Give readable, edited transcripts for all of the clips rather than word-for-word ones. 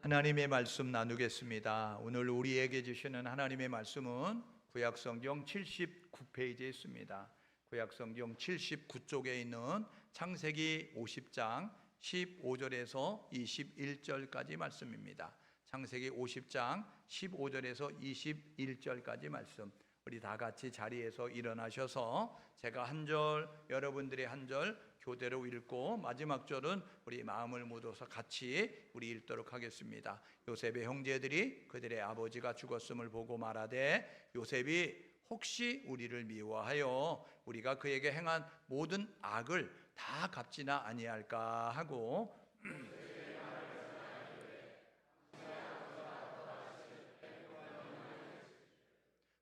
하나님의 말씀 나누겠습니다. 오늘 우리에게 주시는 하나님의 말씀은 구약성경 79페이지에 있습니다. 구약성경 79쪽에 있는 창세기 50장 15절에서 21절까지 말씀입니다. 창세기 50장 15절에서 21절까지 말씀. 우리 다 같이 자리에서 일어나셔서 제가 한 절, 여러분들이 한 절 교대로 읽고 마지막 절은 우리 마음을 모아서 같이 우리 읽도록 하겠습니다. 요셉의 형제들이 그들의 아버지가 죽었음을 보고 말하되 요셉이 혹시 우리를 미워하여 우리가 그에게 행한 모든 악을 다 갚지나 아니할까 하고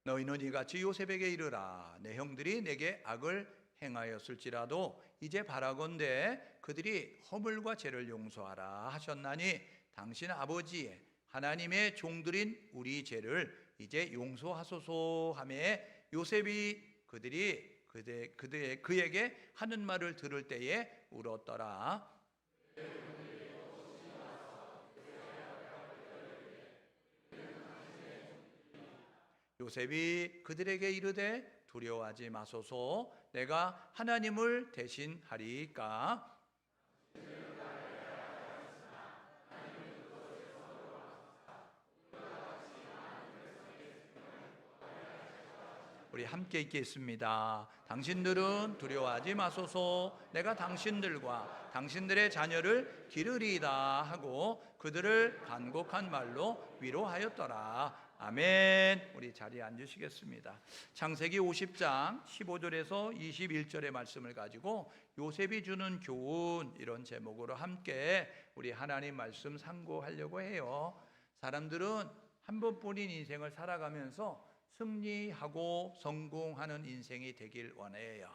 너희는 이같이 요셉에게 이르라. 내 형들이 내게 악을 행하였을지라도 이제 바라건대 그들이 허물과 죄를 용서하라 하셨나니 당신 아버지의 하나님의 종들인 우리 죄를 이제 용서하소서 하며 요셉이 그에게 하는 말을 들을 때에 울었더라. 요셉이 그들에게 이르되 두려워하지 마소서 내가 하나님을 대신하리이까. 우리 함께 읽겠습니다. 당신들은 두려워하지 마소서 내가 당신들과 당신들의 자녀를 기르리이다 하고 그들을 간곡한 말로 위로하였더라. 아멘. 우리 자리에 앉으시겠습니다. 창세기 50장 15절에서 21절의 말씀을 가지고 요셉이 주는 교훈, 이런 제목으로 함께 우리 하나님 말씀 상고하려고 해요. 사람들은 한 번뿐인 인생을 살아가면서 승리하고 성공하는 인생이 되길 원해요.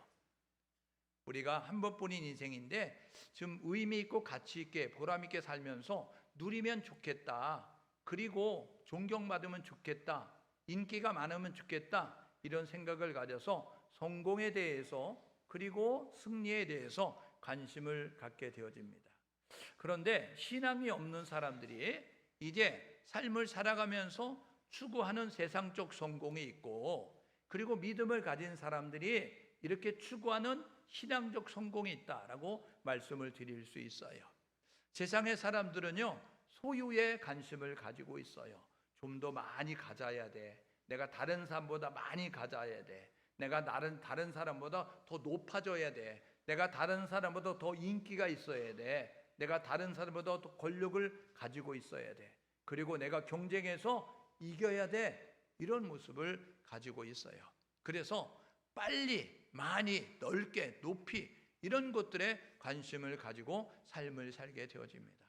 우리가 한 번뿐인 인생인데 좀 의미 있고 가치 있게 보람 있게 살면서 누리면 좋겠다, 그리고 존경받으면 좋겠다, 인기가 많으면 좋겠다, 이런 생각을 가져서 성공에 대해서 그리고 승리에 대해서 관심을 갖게 되어집니다. 그런데 신앙이 없는 사람들이 이제 삶을 살아가면서 추구하는 세상적 성공이 있고, 그리고 믿음을 가진 사람들이 이렇게 추구하는 신앙적 성공이 있다라고 말씀을 드릴 수 있어요. 세상의 사람들은요, 소유에 관심을 가지고 있어요. 좀 더 많이 가져야 돼. 내가 다른 사람보다 많이 가져야 돼. 내가 다른 사람보다 더 높아져야 돼. 내가 다른 사람보다 더 인기가 있어야 돼. 내가 다른 사람보다 더 권력을 가지고 있어야 돼. 그리고 내가 경쟁해서 이겨야 돼. 이런 모습을 가지고 있어요. 그래서 빨리, 많이, 넓게, 높이 이런 것들에 관심을 가지고 삶을 살게 되어집니다.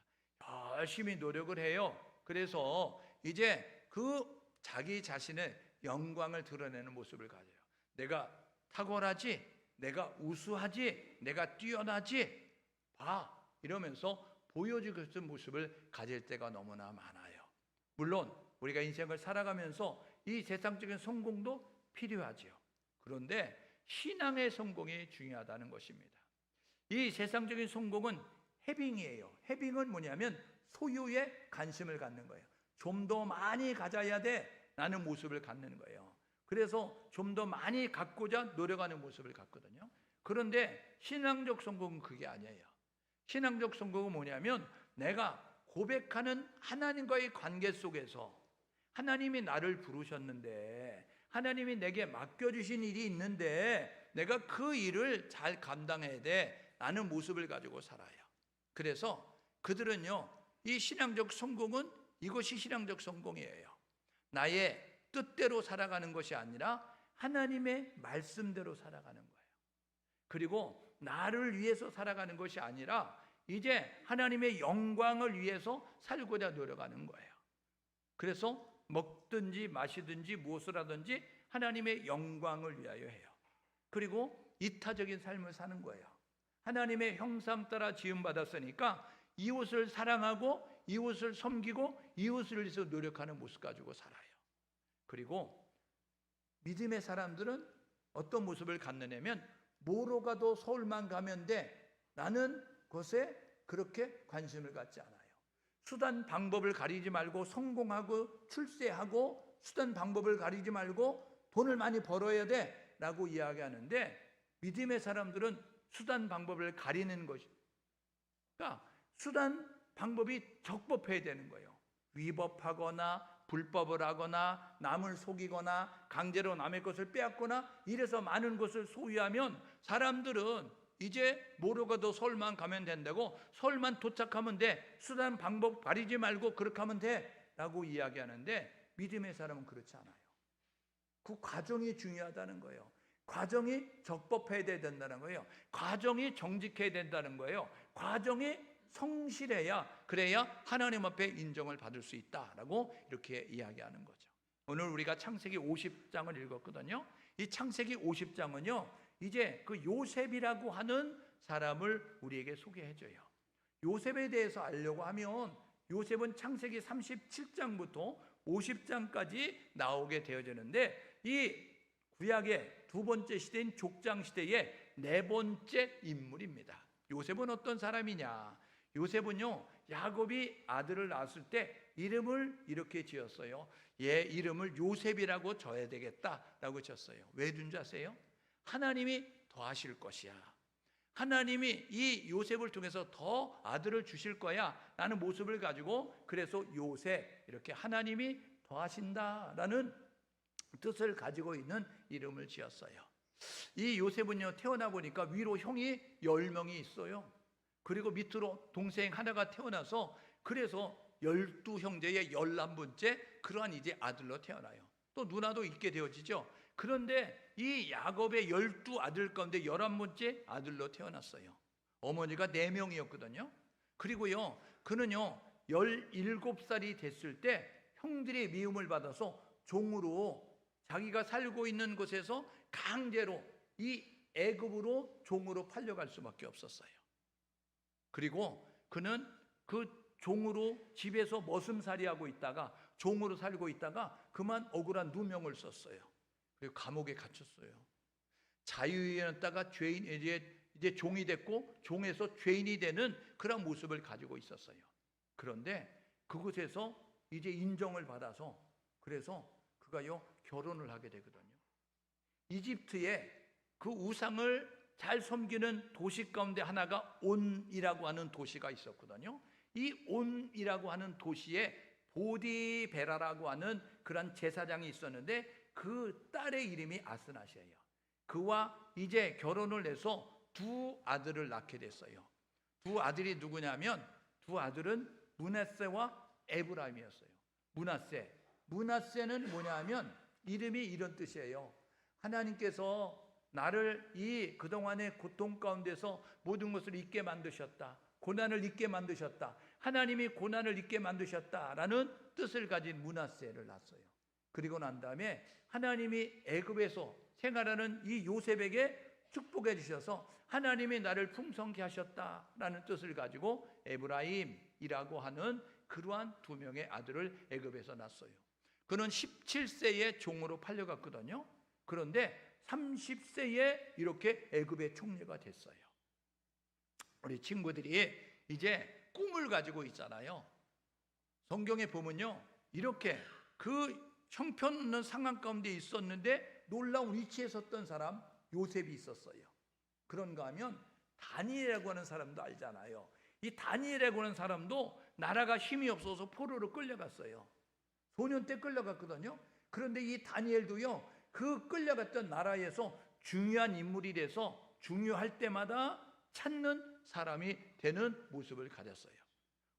열심히 노력을 해요. 그래서 이제 그 자기 자신의 영광을 드러내는 모습을 가져요. 내가 탁월하지, 내가 우수하지, 내가 뛰어나지, 봐, 이러면서 보여주고 싶은 모습을 가질 때가 너무나 많아요. 물론 우리가 인생을 살아가면서 이 세상적인 성공도 필요하지요. 그런데 신앙의 성공이 중요하다는 것입니다. 이 세상적인 성공은 해빙이에요. 해빙은 뭐냐면 소유에 관심을 갖는 거예요. 좀 더 많이 가져야 돼 라는 모습을 갖는 거예요. 그래서 좀 더 많이 갖고자 노력하는 모습을 갖거든요. 그런데 신앙적 성공은 그게 아니에요. 신앙적 성공은 뭐냐면 내가 고백하는 하나님과의 관계 속에서 하나님이 나를 부르셨는데, 하나님이 내게 맡겨주신 일이 있는데 내가 그 일을 잘 감당해야 돼 라는 모습을 가지고 살아요. 그래서 그들은요, 이 신앙적 성공은 이것이 신앙적 성공이에요. 나의 뜻대로 살아가는 것이 아니라 하나님의 말씀대로 살아가는 거예요. 그리고 나를 위해서 살아가는 것이 아니라 이제 하나님의 영광을 위해서 살고자 노력하는 거예요. 그래서 먹든지 마시든지 무엇을 하든지 하나님의 영광을 위하여 해요. 그리고 이타적인 삶을 사는 거예요. 하나님의 형상 따라 지음받았으니까 이웃을 사랑하고 이웃을 섬기고 이웃을 위해서 노력하는 모습 가지고 살아요. 그리고 믿음의 사람들은 어떤 모습을 갖느냐면 뭐로 가도 서울만 가면 돼, 나는 것에 그렇게 관심을 갖지 않아요. 수단 방법을 가리지 말고 성공하고 출세하고 수단 방법을 가리지 말고 돈을 많이 벌어야 돼 라고 이야기하는데, 믿음의 사람들은 수단 방법을 가리는 것이, 그러니까 수단 방법이 적법해야 되는 거예요. 위법하거나 불법을 하거나 남을 속이거나 강제로 남의 것을 빼앗거나 이래서 많은 것을 소유하면 사람들은 이제 모르고도 서울만 가면 된다고, 서울만 도착하면 돼, 수단 방법 가리지 말고 그렇게 하면 돼 라고 이야기하는데, 믿음의 사람은 그렇지 않아요. 그 과정이 중요하다는 거예요. 과정이 적법해야 된다는 거예요. 과정이 정직해야 된다는 거예요. 과정이 성실해야, 그래야 하나님 앞에 인정을 받을 수 있다라고 이렇게 이야기하는 거죠. 오늘 우리가 창세기 50장을 읽었거든요. 이 창세기 50장은요, 이제 그 요셉이라고 하는 사람을 우리에게 소개해줘요. 요셉에 대해서 알려고 하면 요셉은 창세기 37장부터 50장까지 나오게 되어지는데, 이 구약의 두 번째 시대인 족장 시대의 네 번째 인물입니다. 요셉은 어떤 사람이냐? 요셉은요, 야곱이 아들을 낳았을 때 이름을 이렇게 지었어요. 얘 이름을 요셉이라고 져야 되겠다라고 지었어요. 왜 준 줄 아세요? 하나님이 더하실 것이야, 하나님이 이 요셉을 통해서 더 아들을 주실 거야 라는 모습을 가지고, 그래서 요셉, 이렇게 하나님이 더하신다라는 뜻을 가지고 있는 이름을 지었어요. 이 요셉은요, 태어나 보니까 위로 형이 10명이 있어요. 그리고 밑으로 동생 하나가 태어나서, 그래서 12형제의 11번째 그러한 이제 아들로 태어나요. 또 누나도 있게 되어지죠. 그런데 이 야곱의 12아들 가운데 11번째 아들로 태어났어요. 어머니가 4명이었거든요. 그리고요, 그는요 17살이 됐을 때 형들의 미움을 받아서 종으로, 자기가 살고 있는 곳에서 강제로 이 애굽으로 종으로 팔려갈 수밖에 없었어요. 그리고 그는 그 종으로 집에서 머슴살이하고 있다가, 종으로 살고 있다가 그만 억울한 누명을 썼어요. 그리고 감옥에 갇혔어요. 자유인이었다가 죄인, 이제 종이 됐고 종에서 죄인이 되는 그런 모습을 가지고 있었어요. 그런데 그곳에서 이제 인정을 받아서, 그래서 그가요 결혼을 하게 되거든요. 이집트에 그 우상을 잘 섬기는 도시 가운데 하나가 온이라고 하는 도시가 있었거든요. 이 온이라고 하는 도시에 보디베라라고 하는 그런 제사장이 있었는데, 그 딸의 이름이 아스나시예요. 그와 이제 결혼을 해서 두 아들을 낳게 됐어요. 두 아들이 누구냐면, 두 아들은 므낫세와 에브라임이었어요. 므낫세는 뭐냐면 이름이 이런 뜻이에요. 하나님께서 나를 이 그동안의 고통 가운데서 모든 것을 잊게 만드셨다, 고난을 잊게 만드셨다, 하나님이 고난을 잊게 만드셨다라는 뜻을 가진 므낫세를 낳았어요. 그리고 난 다음에 하나님이 애굽에서 생활하는 이 요셉에게 축복해 주셔서 하나님이 나를 풍성케 하셨다라는 뜻을 가지고 에브라임이라고 하는 그러한 두 명의 아들을 애굽에서 낳았어요. 그는 17세에 종으로 팔려갔거든요. 그런데 30세에 이렇게 애굽의 총리가 됐어요. 우리 친구들이 이제 꿈을 가지고 있잖아요. 성경에 보면요, 이렇게 그 형편없는 상황 가운데 있었는데 놀라운 위치에 섰던 사람, 요셉이 있었어요. 그런가 하면 다니엘이라고 하는 사람도 알잖아요. 이 다니엘이라고 하는 사람도 나라가 힘이 없어서 포로로 끌려갔어요. 소년 때 끌려갔거든요. 그런데 이 다니엘도요, 그 끌려갔던 나라에서 중요한 인물이 돼서 중요할 때마다 찾는 사람이 되는 모습을 가졌어요.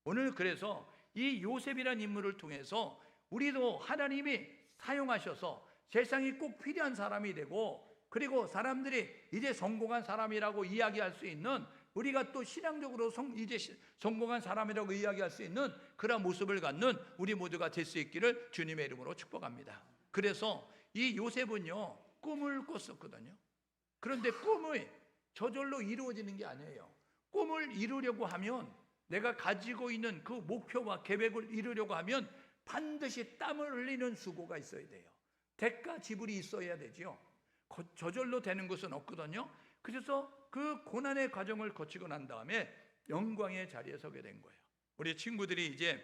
오늘 그래서 이 요셉이라는 인물을 통해서 우리도 하나님이 사용하셔서 세상이 꼭 필요한 사람이 되고, 그리고 사람들이 이제 성공한 사람이라고 이야기할 수 있는, 우리가 또 신앙적으로 이제 성공한 사람이라고 이야기할 수 있는 그런 모습을 갖는 우리 모두가 될 수 있기를 주님의 이름으로 축복합니다. 그래서 이 요셉은요 꿈을 꿨었거든요. 그런데 꿈이 저절로 이루어지는 게 아니에요. 꿈을 이루려고 하면, 내가 가지고 있는 그 목표와 계획을 이루려고 하면 반드시 땀을 흘리는 수고가 있어야 돼요. 대가 지불이 있어야 되죠. 저절로 되는 것은 없거든요. 그래서 그 고난의 과정을 거치고 난 다음에 영광의 자리에 서게 된 거예요. 우리 친구들이 이제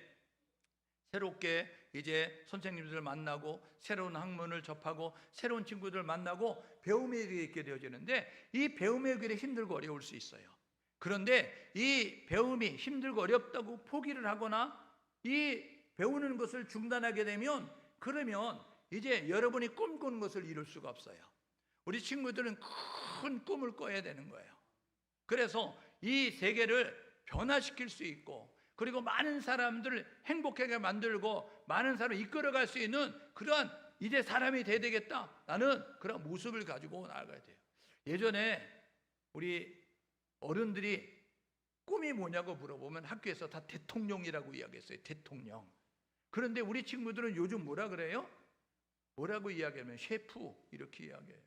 새롭게 이제 선생님들을 만나고 새로운 학문을 접하고 새로운 친구들을 만나고 배움의 길이 있게 되어지는데, 이 배움의 길이 힘들고 어려울 수 있어요. 그런데 이 배움이 힘들고 어렵다고 포기를 하거나 이 배우는 것을 중단하게 되면, 그러면 이제 여러분이 꿈꾸는 것을 이룰 수가 없어요. 우리 친구들은 큰 꿈을 꿔야 되는 거예요. 그래서 이 세계를 변화시킬 수 있고, 그리고 많은 사람들을 행복하게 만들고 많은 사람을 이끌어갈 수 있는 그러한 이제 사람이 돼야 되겠다, 나는 그런 모습을 가지고 나아가야 돼요. 예전에 우리 어른들이 꿈이 뭐냐고 물어보면 학교에서 다 대통령이라고 이야기했어요. 대통령. 그런데 우리 친구들은 요즘 뭐라 그래요? 뭐라고 이야기하면 셰프, 이렇게 이야기해요.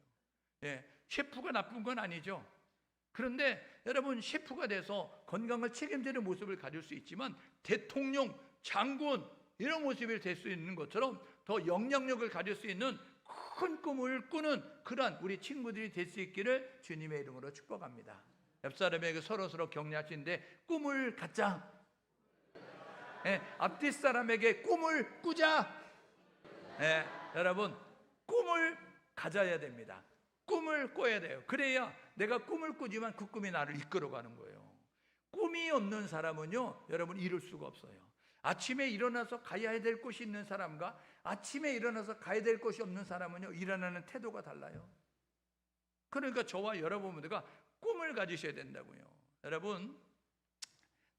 예, 셰프가 나쁜 건 아니죠. 그런데 여러분, 셰프가 돼서 건강을 책임지는 모습을 가질 수 있지만 대통령, 장군 이런 모습이 될 수 있는 것처럼 더 영향력을 가질 수 있는 큰 꿈을 꾸는 그러한 우리 친구들이 될 수 있기를 주님의 이름으로 축복합니다. 옆 사람에게 서로 격려하시는데, 꿈을 갖자. 예, 앞뒤 사람에게 꿈을 꾸자. 예, 여러분, 꿈을 가져야 됩니다. 꿈을 꿔야 돼요. 그래야 내가 꿈을 꾸지만 그 꿈이 나를 이끌어가는 거예요. 꿈이 없는 사람은요, 여러분, 이룰 수가 없어요. 아침에 일어나서 가야 될 곳이 있는 사람과 아침에 일어나서 가야 될 곳이 없는 사람은요, 일어나는 태도가 달라요. 그러니까 저와 여러분 모두가 꿈을 가지셔야 된다고요. 여러분,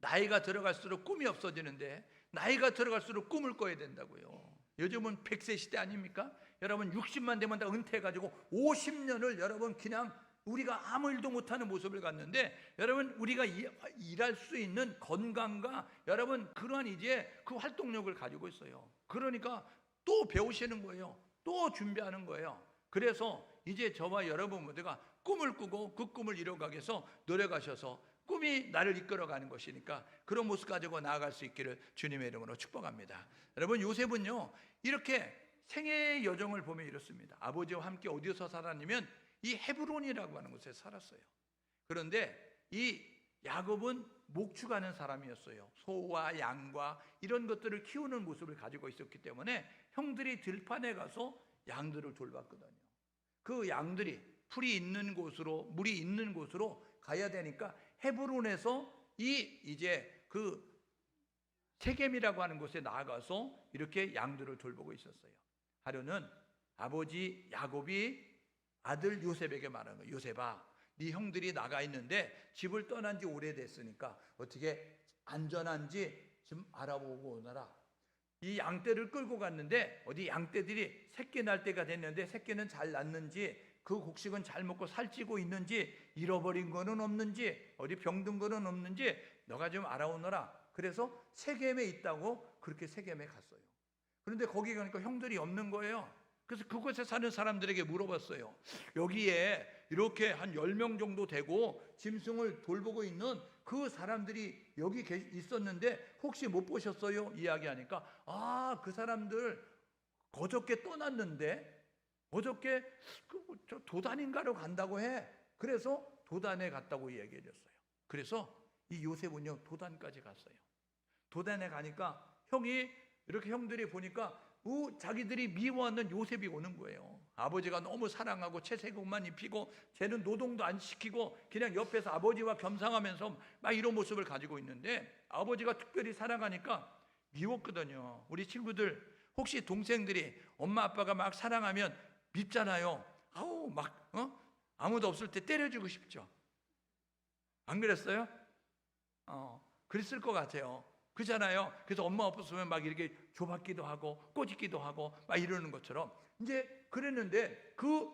나이가 들어갈수록 꿈이 없어지는데 나이가 들어갈수록 꿈을 꿔야 된다고요. 요즘은 100세 시대 아닙니까? 여러분, 60만 되면 다 은퇴해가지고 50년을 여러분 그냥 우리가 아무 일도 못하는 모습을 갖는데, 여러분, 우리가 일할 수 있는 건강과 여러분 그러한 이제 그 활동력을 가지고 있어요. 그러니까 또 배우시는 거예요. 또 준비하는 거예요. 그래서 이제 저와 여러분 모두가 꿈을 꾸고 그 꿈을 이뤄가기 위해서 노력하셔서, 꿈이 나를 이끌어가는 것이니까 그런 모습 가지고 나아갈 수 있기를 주님의 이름으로 축복합니다. 여러분, 요셉은요, 이렇게 생애의 여정을 보면 이렇습니다. 아버지와 함께 어디서 살았냐면 이 헤브론이라고 하는 곳에 살았어요. 그런데 이 야곱은 목축하는 사람이었어요. 소와 양과 이런 것들을 키우는 모습을 가지고 있었기 때문에 형들이 들판에 가서 양들을 돌봤거든요. 그 양들이 풀이 있는 곳으로, 물이 있는 곳으로 가야 되니까 헤브론에서 이제 그 세겜이라고 하는 곳에 나아가서 이렇게 양들을 돌보고 있었어요. 하루는 아버지 야곱이 아들 요셉에게 말하는 거예요. 요셉아, 네 형들이 나가 있는데 집을 떠난 지 오래됐으니까 어떻게 안전한지 좀 알아보고 오너라. 이 양떼를 끌고 갔는데 어디 양떼들이 새끼 날 때가 됐는데 새끼는 잘 낳는지, 그 곡식은 잘 먹고 살찌고 있는지, 잃어버린 거는 없는지, 어디 병든 거는 없는지 너가 좀 알아오너라. 그래서 세겜에 있다고 그렇게 세겜에 갔어요. 그런데 거기 가니까 형들이 없는 거예요. 그래서 그곳에 사는 사람들에게 물어봤어요. 여기에 이렇게 한 10명 정도 되고 짐승을 돌보고 있는 그 사람들이 여기 있었는데 혹시 못 보셨어요? 이야기하니까, 그 사람들 그저께 떠났는데, 어저께 저 도단인가로 간다고 해. 그래서 도단에 갔다고 이야기해 줬어요. 그래서 이 요셉은요, 도단까지 갔어요. 도단에 가니까 이렇게 형들이 보니까 자기들이 미워하는 요셉이 오는 거예요. 아버지가 너무 사랑하고 채색옷만 입히고 쟤는 노동도 안 시키고 그냥 옆에서 아버지와 겸상하면서 막 이런 모습을 가지고 있는데, 아버지가 특별히 사랑하니까 미웠거든요. 우리 친구들 혹시 동생들이 엄마 아빠가 막 사랑하면 밉잖아요. 아무도 없을 때 때려주고 싶죠. 안 그랬어요? 그랬을 것 같아요. 그잖아요. 그래서 엄마 없었으면 막 이렇게 조받기도 하고 꼬집기도 하고 막 이러는 것처럼 이제 그랬는데, 그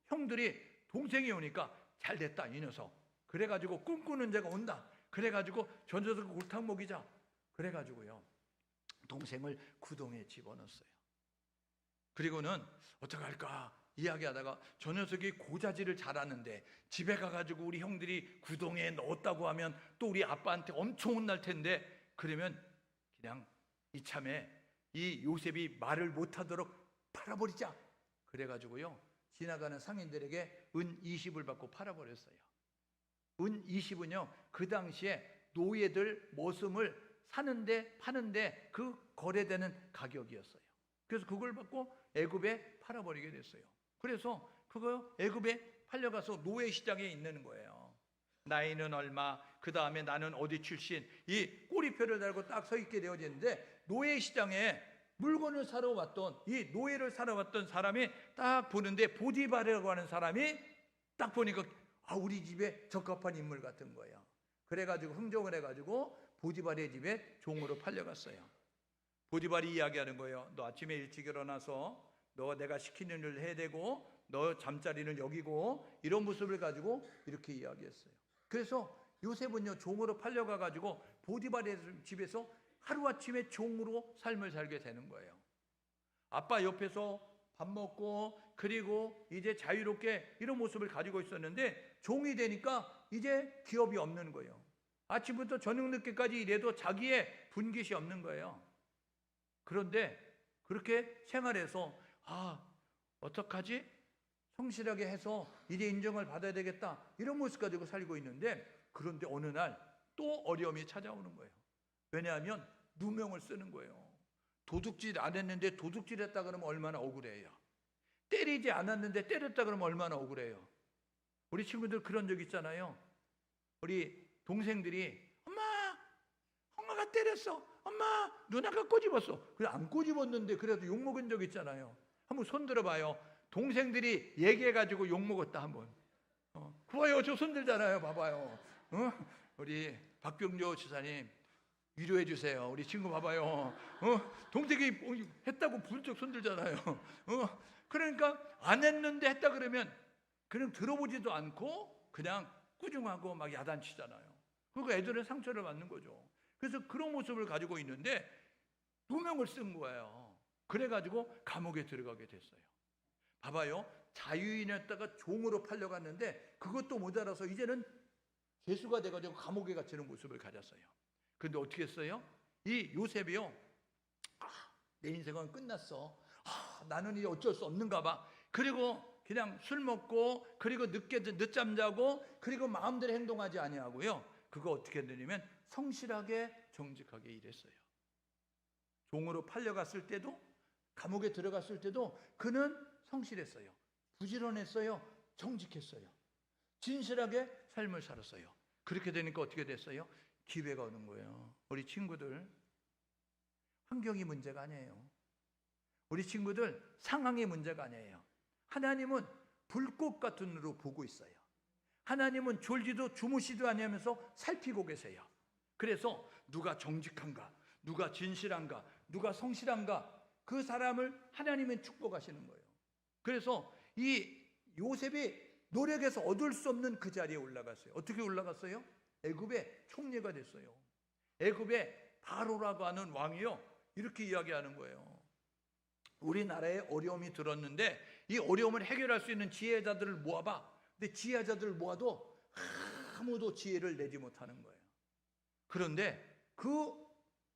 형들이 동생이 오니까 잘 됐다 이 녀석. 그래가지고 꿈꾸는 자가 온다. 그래가지고 저 녀석 골탕 먹이자. 그래가지고요, 동생을 구덩이에 집어넣었어요. 그리고는 어떡할까 이야기하다가 저 녀석이 고자질을 잘하는데 집에 가가지고 우리 형들이 구덩이에 넣었다고 하면 또 우리 아빠한테 엄청 혼날 텐데, 그러면 그냥 이참에 이 요셉이 말을 못하도록 팔아버리자. 그래가지고요, 지나가는 상인들에게 은 20을 받고 팔아버렸어요. 은 20은요 그 당시에 노예들 머슴을 사는데 파는데 그 거래되는 가격이었어요. 그래서 그걸 받고 애굽에 팔아버리게 됐어요. 그래서 그거 애굽에 팔려가서 노예 시장에 있는 거예요. 나이는 얼마, 그 다음에 나는 어디 출신, 이 꼬리표를 달고 딱 서 있게 되어지는데, 노예 시장에 물건을 사러 왔던, 이 노예를 사러 왔던 사람이 딱 보는데 보디발이라고 하는 사람이 딱 보니까 우리 집에 적합한 인물 같은 거예요. 그래가지고 흥정을 해가지고 보디발의 집에 종으로 팔려갔어요. 보디발이 이야기하는 거예요. 너 아침에 일찍 일어나서 너 내가 시키는 일을 해야 되고 너 잠자리는 여기고, 이런 모습을 가지고 이렇게 이야기했어요. 그래서 요셉은요, 종으로 팔려가가지고 보디발의 집에서 하루아침에 종으로 삶을 살게 되는 거예요. 아빠 옆에서 밥 먹고 그리고 이제 자유롭게 이런 모습을 가지고 있었는데, 종이 되니까 이제 기업이 없는 거예요. 아침부터 저녁 늦게까지 일해도 자기의 분깃이 없는 거예요. 그런데 그렇게 생활해서 어떡하지? 성실하게 해서 이제 인정을 받아야 되겠다, 이런 모습 가지고 살고 있는데, 그런데 어느 날 또 어려움이 찾아오는 거예요. 왜냐하면 누명을 쓰는 거예요. 도둑질 안 했는데 도둑질했다 그러면 얼마나 억울해요. 때리지 않았는데 때렸다 그러면 얼마나 억울해요. 우리 친구들 그런 적 있잖아요. 우리 동생들이 엄마가 때렸어, 엄마 누나가 꼬집었어. 그래 안 꼬집었는데 그래도 욕먹은 적 있잖아요. 한번 손 들어봐요. 동생들이 얘기해가지고 욕먹었다 한번. 봐요, 저 손 들잖아요. 봐봐요. 우리 박병조 지사님 위로해 주세요. 우리 친구 봐봐요. 동생이 했다고 부쩍 손 들잖아요. 그러니까 안 했는데 했다 그러면 그냥 들어보지도 않고 그냥 꾸중하고 막 야단치잖아요. 그리고 애들은 상처를 받는 거죠. 그래서 그런 모습을 가지고 있는데 누명을 쓴 거예요. 그래가지고 감옥에 들어가게 됐어요. 봐봐요. 자유인이었다가 종으로 팔려갔는데 그것도 모자라서 이제는 죄수가 돼가지고 감옥에 갇히는 모습을 가졌어요. 근데 어떻게 했어요? 이 요셉이요, 내 인생은 끝났어. 나는 이제 어쩔 수 없는가 봐. 그리고 그냥 술 먹고 그리고 늦잠 자고 그리고 마음대로 행동하지 아니하고요, 그거 어떻게 했냐면 성실하게 정직하게 일했어요. 종으로 팔려갔을 때도, 감옥에 들어갔을 때도 그는 성실했어요. 부지런했어요. 정직했어요. 진실하게 삶을 살았어요. 그렇게 되니까 어떻게 됐어요? 기회가 오는 거예요. 우리 친구들, 환경이 문제가 아니에요. 우리 친구들, 상황이 문제가 아니에요. 하나님은 불꽃 같은 눈으로 보고 있어요. 하나님은 졸지도 주무시도 아니하면서 살피고 계세요. 그래서 누가 정직한가, 누가 진실한가, 누가 성실한가, 그 사람을 하나님은 축복하시는 거예요. 그래서 이 요셉이 노력해서 얻을 수 없는 그 자리에 올라갔어요. 어떻게 올라갔어요? 애굽의 총리가 됐어요. 애굽의 바로라고 하는 왕이요, 이렇게 이야기하는 거예요. 우리나라에 어려움이 들었는데 이 어려움을 해결할 수 있는 지혜자들을 모아봐. 근데 지혜자들을 모아도 아무도 지혜를 내지 못하는 거예요. 그런데 그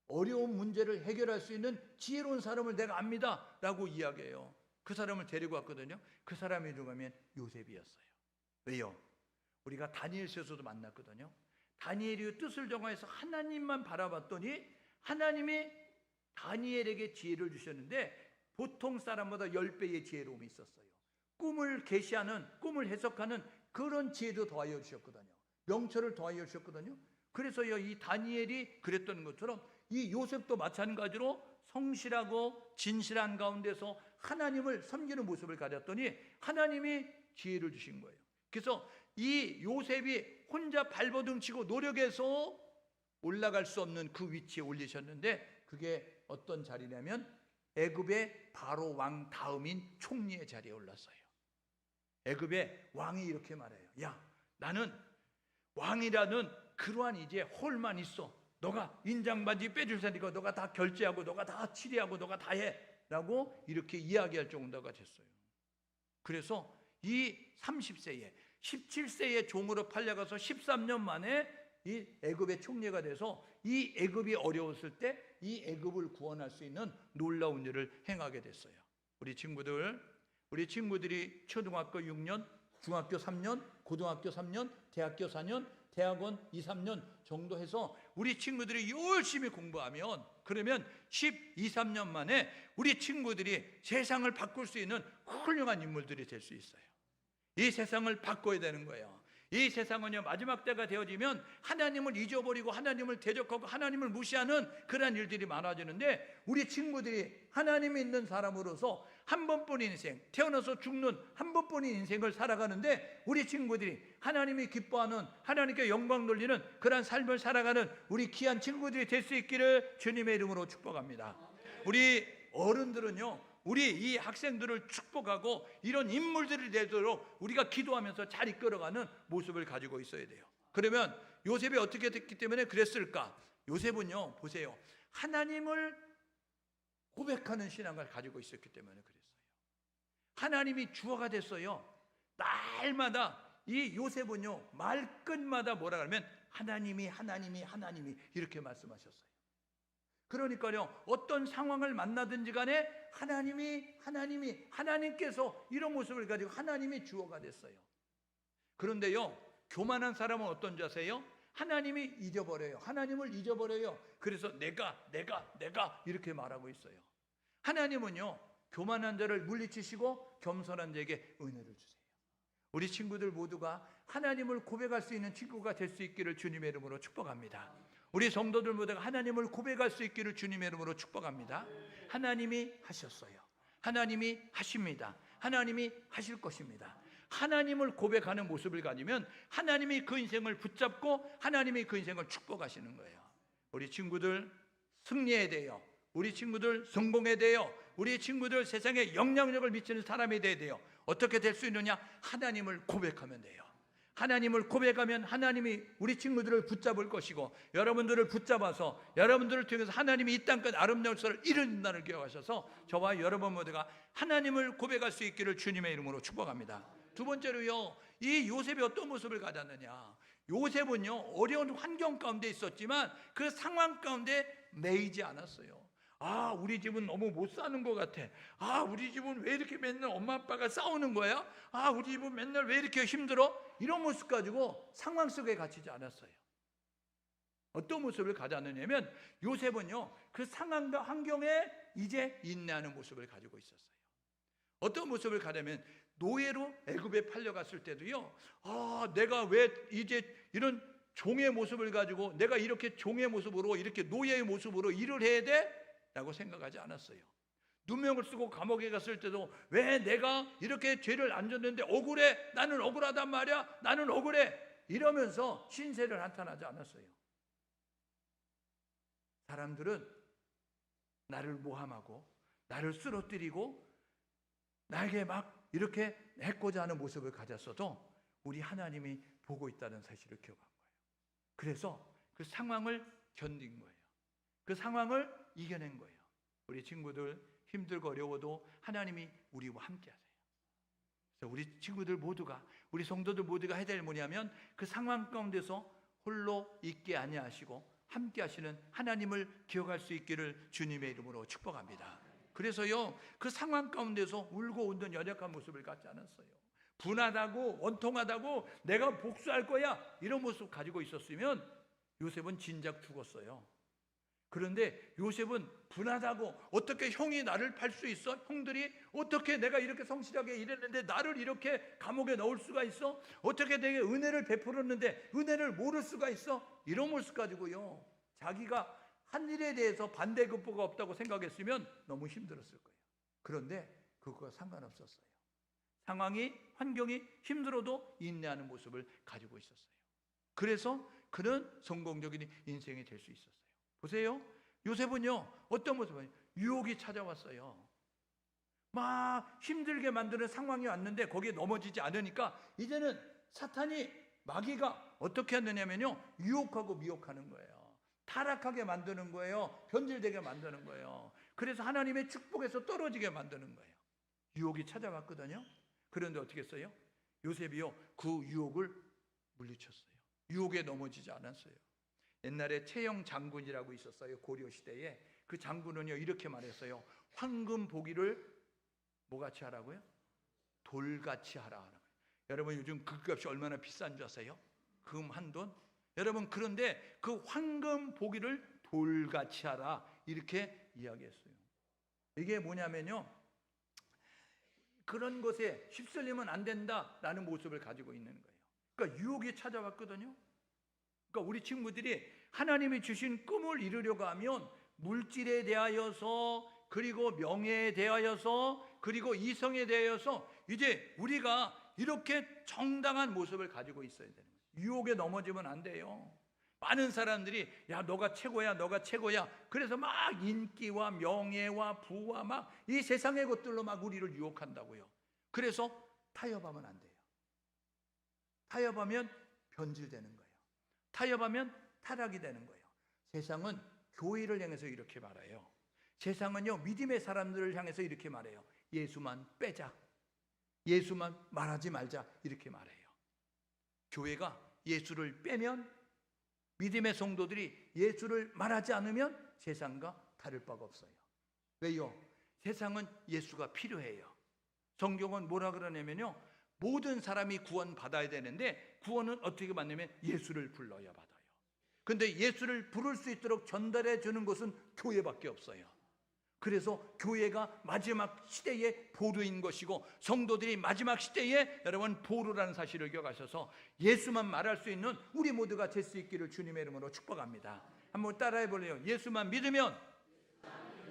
어려운 문제를 해결할 수 있는 지혜로운 사람을 내가 압니다 라고 이야기해요. 그 사람을 데리고 왔거든요. 그 사람이 누구냐면 요셉이었어요. 왜요? 우리가 다니엘서에서도 만났거든요. 다니엘이 뜻을 정하여서 하나님만 바라봤더니 하나님이 다니엘에게 지혜를 주셨는데 보통 사람보다 10배의 지혜로움이 있었어요. 꿈을 계시하는, 꿈을 해석하는 그런 지혜도 더하여 주셨거든요. 명철을 더하여 주셨거든요. 그래서요, 이 다니엘이 그랬던 것처럼 이 요셉도 마찬가지로 성실하고 진실한 가운데서 하나님을 섬기는 모습을 가졌더니 하나님이 지혜를 주신 거예요. 그래서 이 요셉이 혼자 발버둥 치고 노력해서 올라갈 수 없는 그 위치에 올리셨는데, 그게 어떤 자리냐면 애굽의 바로 왕 다음인 총리의 자리에 올랐어요. 애굽의 왕이 이렇게 말해요. 야, 나는 왕이라는 그러한 이제 홀만 있어. 너가 인장반지 빼줄 테니까 너가 다 결제하고 너가 다 치리하고 너가 다 해 라고 이렇게 이야기할 정도가 됐어요. 그래서 이 30세에 17세의 종으로 팔려가서 13년 만에 이 애굽의 총리가 돼서 이 애굽이 어려웠을 때 이 애굽을 구원할 수 있는 놀라운 일을 행하게 됐어요. 우리 친구들이 초등학교 6년, 중학교 3년, 고등학교 3년, 대학교 4년, 대학원 2, 3년 정도 해서 우리 친구들이 열심히 공부하면 그러면 12, 3년 만에 우리 친구들이 세상을 바꿀 수 있는 훌륭한 인물들이 될 수 있어요. 이 세상을 바꿔야 되는 거예요. 이 세상은요, 마지막 때가 되어지면 하나님을 잊어버리고 하나님을 대적하고 하나님을 무시하는 그러한 일들이 많아지는데, 우리 친구들이 하나님이 있는 사람으로서 한 번뿐인 인생, 태어나서 죽는 한 번뿐인 인생을 살아가는데, 우리 친구들이 하나님이 기뻐하는, 하나님께 영광 돌리는 그러한 삶을 살아가는 우리 귀한 친구들이 될 수 있기를 주님의 이름으로 축복합니다. 우리 어른들은요, 우리 이 학생들을 축복하고 이런 인물들이 되도록 우리가 기도하면서 잘 이끌어가는 모습을 가지고 있어야 돼요. 그러면 요셉이 어떻게 됐기 때문에 그랬을까? 요셉은요, 보세요, 하나님을 고백하는 신앙을 가지고 있었기 때문에 그랬어요. 하나님이 주어가 됐어요. 날마다 이 요셉은요, 말끝마다 뭐라 그러면 하나님이 이렇게 말씀하셨어요. 그러니까요, 어떤 상황을 만나든지 간에 하나님께서 이런 모습을 가지고 하나님이 주어가 됐어요. 그런데요, 교만한 사람은 어떤 자세요? 하나님이 잊어버려요. 하나님을 잊어버려요. 그래서 내가 이렇게 말하고 있어요. 하나님은요, 교만한 자를 물리치시고 겸손한 자에게 은혜를 주세요. 우리 친구들 모두가 하나님을 고백할 수 있는 친구가 될 수 있기를 주님의 이름으로 축복합니다. 우리 성도들 모두가 하나님을 고백할 수 있기를 주님의 이름으로 축복합니다. 하나님이 하셨어요. 하나님이 하십니다. 하나님이 하실 것입니다. 하나님을 고백하는 모습을 가지면 하나님이 그 인생을 붙잡고 하나님이 그 인생을 축복하시는 거예요. 우리 친구들 승리해야 돼요. 우리 친구들 성공해야 돼요. 우리 친구들 세상에 영향력을 미치는 사람이 돼야 돼요. 어떻게 될 수 있느냐? 하나님을 고백하면 돼요. 하나님을 고백하면 하나님이 우리 친구들을 붙잡을 것이고, 여러분들을 붙잡아서 여러분들을 통해서 하나님이 이 땅끝 아름다운 것을 이룬다는 기억하셔서 저와 여러분 모두가 하나님을 고백할 수 있기를 주님의 이름으로 축복합니다. 두 번째로요, 이 요셉이 어떤 모습을 가졌느냐? 요셉은요, 어려운 환경 가운데 있었지만 그 상황 가운데 매이지 않았어요. 아, 우리 집은 너무 못 사는 것 같아. 아, 우리 집은 왜 이렇게 맨날 엄마 아빠가 싸우는 거야? 아, 우리 집은 맨날 왜 이렇게 힘들어? 이런 모습 가지고 상황 속에 갇히지 않았어요. 어떤 모습을 가졌느냐면, 요셉은요, 그 상황과 환경에 이제 인내하는 모습을 가지고 있었어요. 어떤 모습을 가냐면, 노예로 애굽에 팔려갔을 때도요, 아, 내가 왜 이제 이런 종의 모습을 가지고 내가 이렇게 종의 모습으로, 이렇게 노예의 모습으로 일을 해야 돼? 라고 생각하지 않았어요. 누명을 쓰고 감옥에 갔을 때도 왜 내가 이렇게 죄를 안 졌는데 억울해? 나는 억울하단 말이야. 나는 억울해. 이러면서 신세를 한탄하지 않았어요. 사람들은 나를 모함하고 나를 쓰러뜨리고 나에게 막 이렇게 해코자 하는 모습을 가졌어도 우리 하나님이 보고 있다는 사실을 기억한 거예요. 그래서 그 상황을 견딘 거예요. 그 상황을 이겨낸 거예요. 우리 친구들 힘들고 어려워도 하나님이 우리와 함께 하세요. 그래서 우리 친구들 모두가, 우리 성도들 모두가 해야 될 뭐냐면, 그 상황 가운데서 홀로 있게 아니하시고 함께 하시는 하나님을 기억할 수 있기를 주님의 이름으로 축복합니다. 그래서요, 그 상황 가운데서 울고 웃는 연약한 모습을 갖지 않았어요. 분하다고 원통하다고 내가 복수할 거야 이런 모습 가지고 있었으면 요셉은 진작 죽었어요. 그런데 요셉은 분하다고, 어떻게 형이 나를 팔 수 있어? 형들이 어떻게 내가 이렇게 성실하게 일했는데 나를 이렇게 감옥에 넣을 수가 있어? 어떻게 내게 은혜를 베풀었는데 은혜를 모를 수가 있어? 이런 모습 가지고요, 자기가 한 일에 대해서 반대급부가 없다고 생각했으면 너무 힘들었을 거예요. 그런데 그거와 상관없었어요. 상황이, 환경이 힘들어도 인내하는 모습을 가지고 있었어요. 그래서 그는 성공적인 인생이 될 수 있었어요. 보세요, 요셉은요, 어떤 모습이에요? 유혹이 찾아왔어요. 막 힘들게 만드는 상황이 왔는데 거기에 넘어지지 않으니까 이제는 사탄이, 마귀가 어떻게 하느냐면요, 유혹하고 미혹하는 거예요. 타락하게 만드는 거예요. 변질되게 만드는 거예요. 그래서 하나님의 축복에서 떨어지게 만드는 거예요. 유혹이 찾아왔거든요. 그런데 어떻게 했어요? 요셉이요, 그 유혹을 물리쳤어요. 유혹에 넘어지지 않았어요. 옛날에 채영 장군이라고 있었어요. 고려 시대에. 그 장군은요, 이렇게 말했어요. 황금 보기를 뭐같이 하라고요? 돌같이 하라. 여러분, 요즘 그 값이 얼마나 비싼 줄 아세요? 금 한 돈. 여러분, 그런데 그 황금 보기를 돌같이 하라, 이렇게 이야기했어요. 이게 뭐냐면요, 그런 것에 휩쓸리면 안 된다라는 모습을 가지고 있는 거예요. 그러니까 유혹이 찾아왔거든요. 그러니까 우리 친구들이 하나님이 주신 꿈을 이루려고 하면 물질에 대하여서, 그리고 명예에 대하여서, 그리고 이성에 대하여서 이제 우리가 이렇게 정당한 모습을 가지고 있어야 되는 거예요. 유혹에 넘어지면 안 돼요. 많은 사람들이 야, 너가 최고야, 너가 최고야. 그래서 막 인기와 명예와 부와 막 이 세상의 것들로 막 우리를 유혹한다고요. 그래서 타협하면 안 돼요. 타협하면 변질되는 거예요. 타협하면 타락이 되는 거예요. 세상은 교회를 향해서 이렇게 말해요. 세상은요, 믿음의 사람들을 향해서 이렇게 말해요. 예수만 빼자, 예수만 말하지 말자, 이렇게 말해요. 교회가 예수를 빼면, 믿음의 성도들이 예수를 말하지 않으면 세상과 다를 바가 없어요. 왜요? 세상은 예수가 필요해요. 성경은 뭐라 그러냐면요, 모든 사람이 구원 받아야 되는데 구원은 어떻게 받냐면 예수를 불러야 받아요. 근데 예수를 부를 수 있도록 전달해 주는 것은 교회밖에 없어요. 그래서 교회가 마지막 시대의 보루인 것이고, 성도들이 마지막 시대에 여러분 보루라는 사실을 기억하셔서 예수만 말할 수 있는 우리 모두가 될 수 있기를 주님의 이름으로 축복합니다. 한번 따라해 볼래요? 예수만 믿으면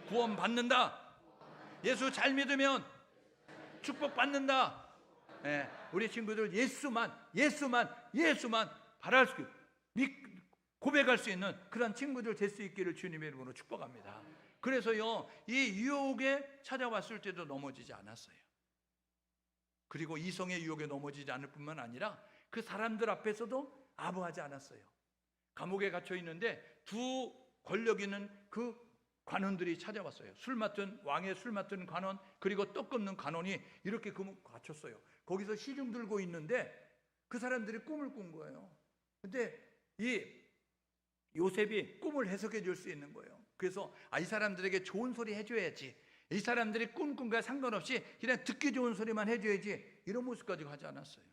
구원 받는다. 예수 잘 믿으면 축복 받는다. 네, 우리 친구들 예수만 바랄 수, 고백할 수 있는 그런 친구들 될 수 있기를 주님의 이름으로 축복합니다. 그래서요, 이 유혹에 찾아왔을 때도 넘어지지 않았어요. 그리고 이성의 유혹에 넘어지지 않을 뿐만 아니라 그 사람들 앞에서도 아부하지 않았어요. 감옥에 갇혀 있는데 두 권력 있는 그 관원들이 찾아왔어요. 왕의 술 맡은 관원, 그리고 떡 굽는 관원이 이렇게 갇혔어요. 거기서 시중 들고 있는데 그 사람들이 꿈을 꾼 거예요. 근데 이 요셉이 꿈을 해석해 줄 수 있는 거예요. 그래서 이 사람들에게 좋은 소리 해줘야지, 이 사람들이 꿈과 상관없이 그냥 듣기 좋은 소리만 해줘야지, 이런 모습까지 하지 않았어요.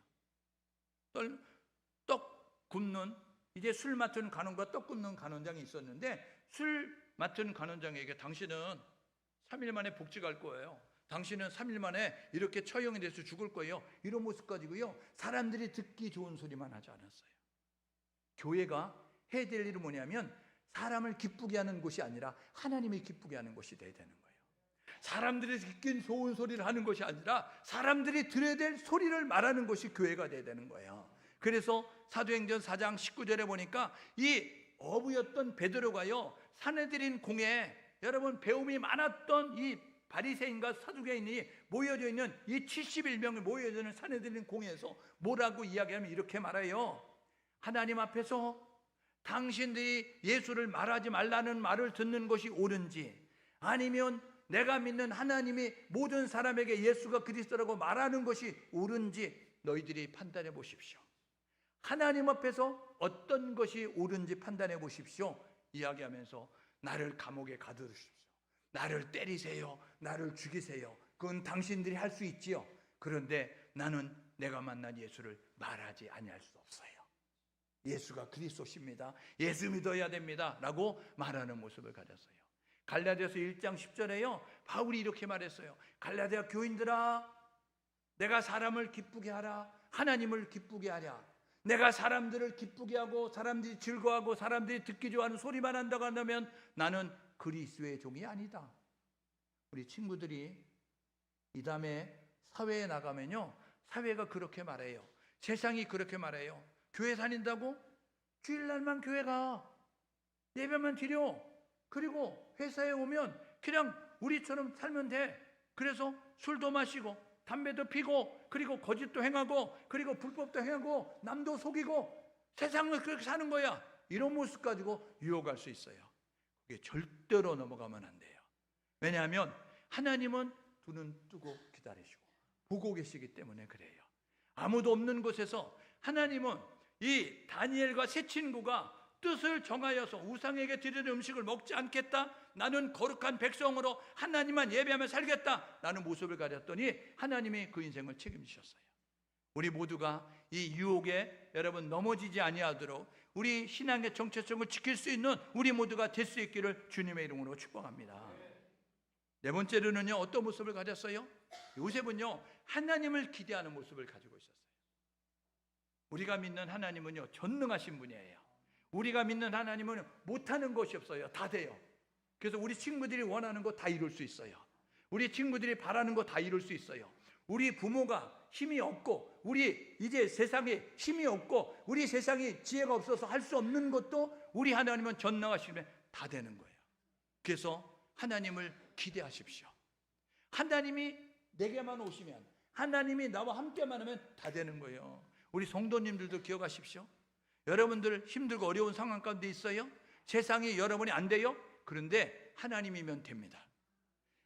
떡 굽는, 이제 술 맡은 관원과 떡 굽는 관원장이 있었는데, 술 맡은 관원장에게 당신은 3일 만에 복직 할 거예요, 당신은 3일 만에 이렇게 처형이 돼서 죽을 거예요, 이런 모습 가지고요 사람들이 듣기 좋은 소리만 하지 않았어요. 교회가 해야 될 일은 뭐냐면 사람을 기쁘게 하는 곳이 아니라 하나님이 기쁘게 하는 곳이 돼야 되는 거예요. 사람들이 듣기 좋은 소리를 하는 것이 아니라 사람들이 들어야 될 소리를 말하는 것이 교회가 돼야 되는 거예요. 그래서 사도행전 4장 19절에 보니까 이 어부였던 베드로가요, 사내들인 공에, 여러분 배움이 많았던 이 바리새인과 사두개인이 모여져 있는 이 71명이 모여져 있는 사내들인 공에서 뭐라고 이야기하면 이렇게 말해요. 하나님 앞에서 당신들이 예수를 말하지 말라는 말을 듣는 것이 옳은지, 아니면 내가 믿는 하나님이 모든 사람에게 예수가 그리스도라고 말하는 것이 옳은지 너희들이 판단해 보십시오. 하나님 앞에서 어떤 것이 옳은지 판단해 보십시오 이야기하면서 나를 감옥에 가두십시오, 나를 때리세요, 나를 죽이세요, 그건 당신들이 할 수 있지요. 그런데 나는 내가 만난 예수를 말하지 아니할 수 없어요. 예수가 그리스도십니다, 예수 믿어야 됩니다 라고 말하는 모습을 가졌어요. 갈라디아서 1장 10절에요 바울이 이렇게 말했어요. 갈라디아 교인들아, 내가 사람을 기쁘게 하라, 하나님을 기쁘게 하랴. 내가 사람들을 기쁘게 하고 사람들이 즐거워하고 사람들이 듣기 좋아하는 소리만 한다고 한다면 나는 그리스도의 종이 아니다. 우리 친구들이 이 다음에 사회에 나가면요, 사회가 그렇게 말해요. 세상이 그렇게 말해요. 교회 다닌다고? 주일날만 교회 가, 예배만 드려, 그리고 회사에 오면 그냥 우리처럼 살면 돼. 그래서 술도 마시고 담배도 피고, 그리고 거짓도 행하고, 그리고 불법도 행하고, 남도 속이고, 세상을 그렇게 사는 거야. 이런 모습 가지고 유혹할 수 있어요. 그게 절대로 넘어가면 안 돼요. 왜냐하면 하나님은 두 눈 뜨고 기다리시고 보고 계시기 때문에 그래요. 아무도 없는 곳에서 하나님은 이 다니엘과 세 친구가 뜻을 정하여서 우상에게 드리는 음식을 먹지 않겠다, 나는 거룩한 백성으로 하나님만 예배하며 살겠다 라는 모습을 가졌더니 하나님이 그 인생을 책임지셨어요. 우리 모두가 이 유혹에 여러분 넘어지지 아니하도록 우리 신앙의 정체성을 지킬 수 있는 우리 모두가 될 수 있기를 주님의 이름으로 축복합니다. 네 번째로는요, 어떤 모습을 가졌어요? 요셉은요, 하나님을 기대하는 모습을 가지고 있었어요. 우리가 믿는 하나님은요, 전능하신 분이에요. 우리가 믿는 하나님은 못하는 것이 없어요. 다 돼요. 그래서 우리 친구들이 원하는 거 다 이룰 수 있어요. 우리 친구들이 바라는 거 다 이룰 수 있어요. 우리 부모가 힘이 없고, 우리 이제 세상에 힘이 없고, 우리 세상에 지혜가 없어서 할 수 없는 것도 우리 하나님은 전능하시면 다 되는 거예요. 그래서 하나님을 기대하십시오. 하나님이 내게만 오시면, 하나님이 나와 함께만 하면 다 되는 거예요. 우리 성도님들도 기억하십시오. 여러분들 힘들고 어려운 상황 가운데 있어요? 세상이 여러분이 안 돼요? 그런데 하나님이면 됩니다.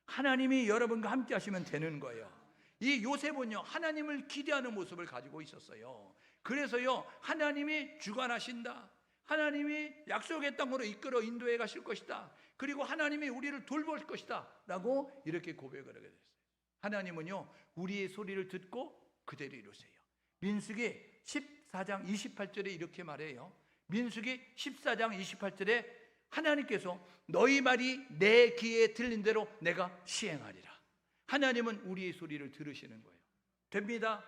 하나님이 여러분과 함께 하시면 되는 거예요. 이 요셉은요, 하나님을 기대하는 모습을 가지고 있었어요. 그래서요, 하나님이 주관하신다, 하나님이 약속의 땅으로 이끌어 인도해 가실 것이다, 그리고 하나님이 우리를 돌볼 것이다 라고 이렇게 고백을 하게 됐어요. 하나님은요, 우리의 소리를 듣고 그대로 이루세요. 민수기 14장 28절에 이렇게 말해요. 민수기 14장 28절에 하나님께서 너희 말이 내 귀에 들린 대로 내가 시행하리라. 하나님은 우리의 소리를 들으시는 거예요. 됩니다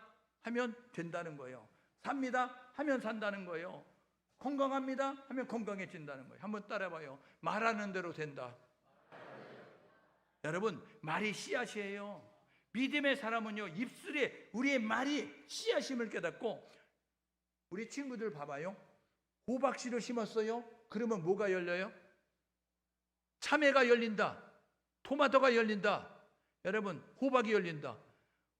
하면 된다는 거예요. 삽니다 하면 산다는 거예요. 건강합니다 하면 건강해진다는 거예요. 한번 따라봐요. 말하는 대로 된다. 여러분, 말이 씨앗이에요. 믿음의 사람은요, 입술에 우리의 말이 씨앗임을 깨닫고, 우리 친구들 봐봐요. 호박씨를 심었어요. 그러면 뭐가 열려요? 참외가 열린다, 토마토가 열린다. 여러분, 호박이 열린다.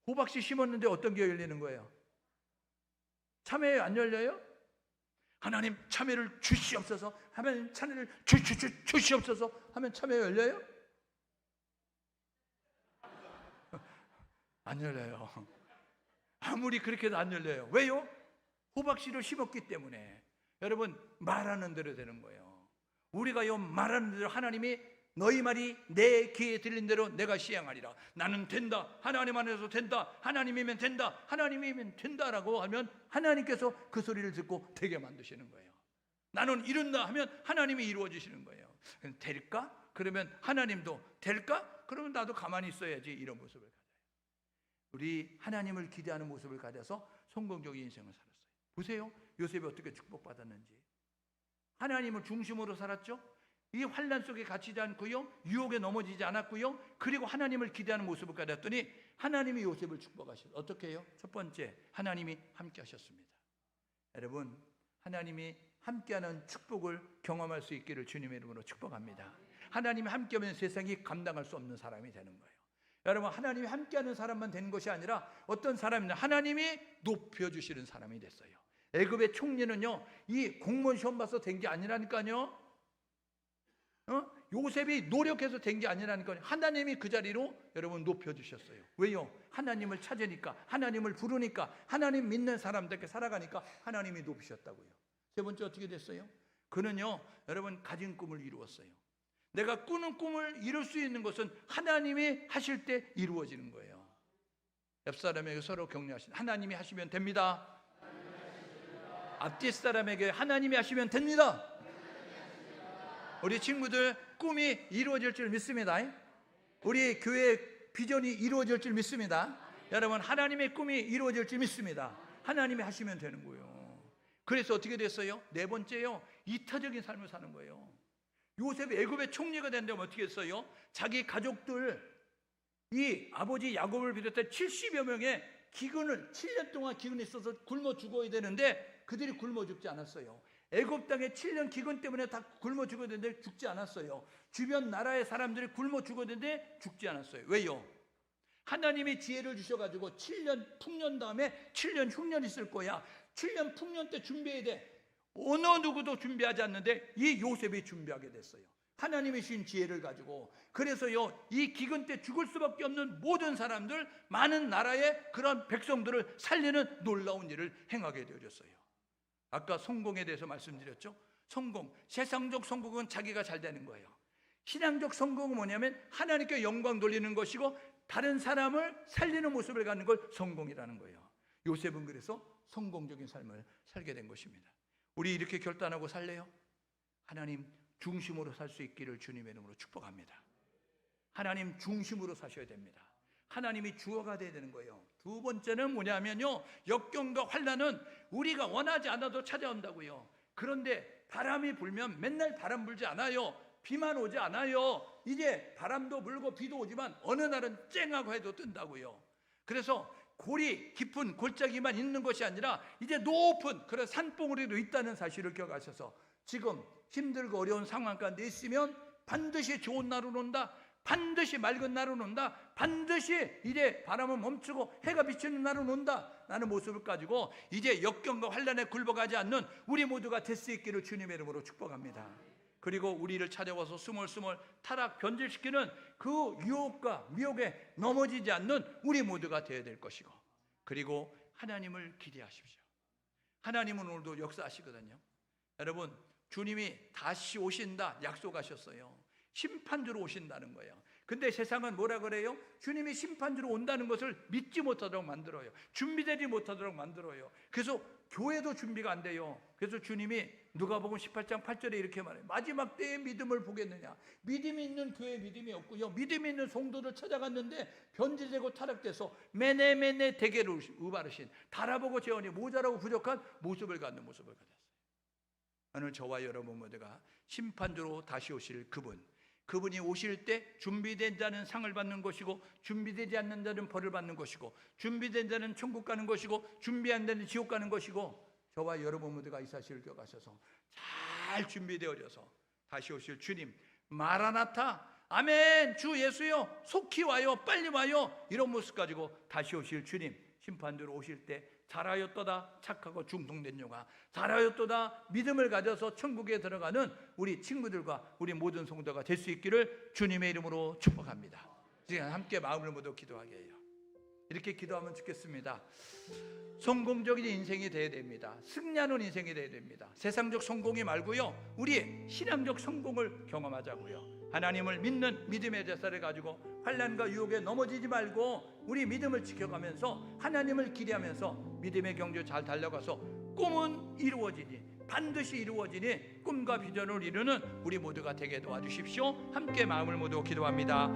호박씨 심었는데 어떤 게 열리는 거예요? 참외 안 열려요? 하나님 참외를 주시옵소서 하면 참외를 주시옵소서 하면 참외 열려요? 안 열려요. 아무리 그렇게 해도 안 열려요. 왜요? 호박씨를 심었기 때문에. 여러분, 말하는 대로 되는 거예요. 우리가요, 말하는 대로 하나님이 너희 말이 내 귀에 들린 대로 내가 시행하리라. 나는 된다, 하나님 안에서 된다, 하나님이면 된다, 하나님이면 된다라고 하면 하나님께서 그 소리를 듣고 되게 만드시는 거예요. 나는 이룬다 하면 하나님이 이루어 주시는 거예요. 될까? 그러면 하나님도 될까? 그러면 나도 가만히 있어야지. 이런 모습을 가져요. 우리 하나님을 기대하는 모습을 가져서 성공적인 인생을 살았어요. 보세요, 요셉이 어떻게 축복받았는지. 하나님을 중심으로 살았죠. 이 환난 속에 갇히지 않고요, 유혹에 넘어지지 않았고요, 그리고 하나님을 기대하는 모습을 가졌더니 하나님이 요셉을 축복하셨어요. 어떻게 해요? 첫 번째, 하나님이 함께 하셨습니다. 여러분, 하나님이 함께하는 축복을 경험할 수 있기를 주님의 이름으로 축복합니다. 하나님이 함께하면 세상이 감당할 수 없는 사람이 되는 거예요. 여러분, 하나님이 함께하는 사람만 되는 것이 아니라 어떤 사람이냐, 하나님이 높여주시는 사람이 됐어요. 애굽의 총리는요, 이 공무원 시험 봐서 된 게 아니라니까요. 요셉이 노력해서 된 게 아니라니까요. 하나님이 그 자리로 여러분 높여주셨어요. 왜요? 하나님을 찾으니까, 하나님을 부르니까, 하나님 믿는 사람들께 살아가니까 하나님이 높이셨다고요. 세 번째 어떻게 됐어요? 그는요, 여러분, 가진 꿈을 이루었어요. 내가 꾸는 꿈을 이룰 수 있는 것은 하나님이 하실 때 이루어지는 거예요. 옆 사람에게 서로 격려하시는, 하나님이 하시면 됩니다. 앞뒤 사람에게 하나님이 하시면 됩니다. 우리 친구들 꿈이 이루어질 줄 믿습니다. 우리 교회 비전이 이루어질 줄 믿습니다. 여러분, 하나님의 꿈이 이루어질 줄 믿습니다. 하나님이 하시면 되는 거예요. 그래서 어떻게 됐어요? 네 번째요, 이타적인 삶을 사는 거예요. 요셉이 애굽의 총리가 된다면 어떻게 했어요? 자기 가족들, 이 아버지 야곱을 비롯해 70여 명의 기근을 7년 동안 기근이 있어서 굶어 죽어야 되는데 그들이 굶어 죽지 않았어요. 애굽 땅에 7년 기근 때문에 다 굶어 죽어야 되는데 죽지 않았어요. 주변 나라의 사람들이 굶어 죽어야 되는데 죽지 않았어요. 왜요? 하나님이 지혜를 주셔가지고 7년 풍년 다음에 7년 흉년 있을 거야. 7년 풍년 때 준비해야 돼. 어느 누구도 준비하지 않는데 이 요셉이 준비하게 됐어요. 하나님이 주신 지혜를 가지고. 그래서요, 이 기근 때 죽을 수밖에 없는 모든 사람들, 많은 나라의 그런 백성들을 살리는 놀라운 일을 행하게 되어졌어요. 아까 성공에 대해서 말씀드렸죠. 성공, 세상적 성공은 자기가 잘 되는 거예요. 신앙적 성공은 뭐냐면 하나님께 영광 돌리는 것이고 다른 사람을 살리는 모습을 갖는 걸 성공이라는 거예요. 요셉은 그래서 성공적인 삶을 살게 된 것입니다. 우리 이렇게 결단하고 살래요? 하나님 중심으로 살 수 있기를 주님의 이름으로 축복합니다. 하나님 중심으로 사셔야 됩니다. 하나님이 주어가 돼야 되는 거예요. 두 번째는 뭐냐면요, 역경과 환난은 우리가 원하지 않아도 찾아온다고요. 그런데 바람이 불면 맨날 바람 불지 않아요. 비만 오지 않아요. 이제 바람도 불고 비도 오지만 어느 날은 쨍하고 해도 뜬다고요. 그래서 골이 깊은 골짜기만 있는 것이 아니라 이제 높은 그런 산봉우리도 있다는 사실을 기억하셔서 지금 힘들고 어려운 상황 가운데 있으면 반드시 좋은 날은 온다, 반드시 맑은 날은 온다, 반드시 이제 바람은 멈추고 해가 비치는 날은 온다 라는 모습을 가지고 이제 역경과 환난에 굴복하지 않는 우리 모두가 될 수 있기를 주님의 이름으로 축복합니다. 그리고 우리를 찾아와서 스물스물 타락 변질시키는 그 유혹과 미혹에 넘어지지 않는 우리 모두가 되어야 될 것이고, 그리고 하나님을 기대하십시오. 하나님은 오늘도 역사하시거든요. 여러분, 주님이 다시 오신다 약속하셨어요. 심판주로 오신다는 거예요. 근데 세상은 뭐라 그래요? 주님이 심판주로 온다는 것을 믿지 못하도록 만들어요. 준비되지 못하도록 만들어요. 그래서 교회도 준비가 안 돼요. 그래서 주님이 누가복음 18장 8절에 이렇게 말해요. 마지막 때에 믿음을 보겠느냐. 믿음이 있는 교회에 믿음이 없고요, 믿음이 있는 성도를 찾아갔는데 변질되고 타락돼서 매네매네 대개를 우바르신 달아보고 재원이 모자라고 부족한 모습을 갖는 모습을 가졌어요. 오늘 저와 여러분 모두가 심판주로 다시 오실 그분이 오실 때 준비된 자는 상을 받는 것이고 준비되지 않는 자는 벌을 받는 것이고 준비된 자는 천국 가는 것이고 준비 안 되는 지옥 가는 것이고, 저와 여러분 모두가 이 사실을 기억하셔서 잘 준비되어져서 다시 오실 주님, 마라나타, 아멘, 주 예수여 속히 와요, 빨리 와요, 이런 모습 가지고 다시 오실 주님, 심판주로 오실 때 잘하였도다 착하고 중통된 영아, 잘하였도다 믿음을 가져서 천국에 들어가는 우리 친구들과 우리 모든 성도가 될 수 있기를 주님의 이름으로 축복합니다. 지금 함께 마음을 모두 기도하게 해요. 이렇게 기도하면 좋겠습니다. 성공적인 인생이 되어야 됩니다. 승리하는 인생이 되어야 됩니다. 세상적 성공이 말고요, 우리의 신앙적 성공을 경험하자고요. 하나님을 믿는 믿음의 제사를 가지고 환난과 유혹에 넘어지지 말고 우리 믿음을 지켜가면서 하나님을 기대하면서 믿음의 경주 잘 달려가서 꿈은 이루어지니, 반드시 이루어지니 꿈과 비전을 이루는 우리 모두가 되게 도와주십시오. 함께 마음을 모두 기도합니다.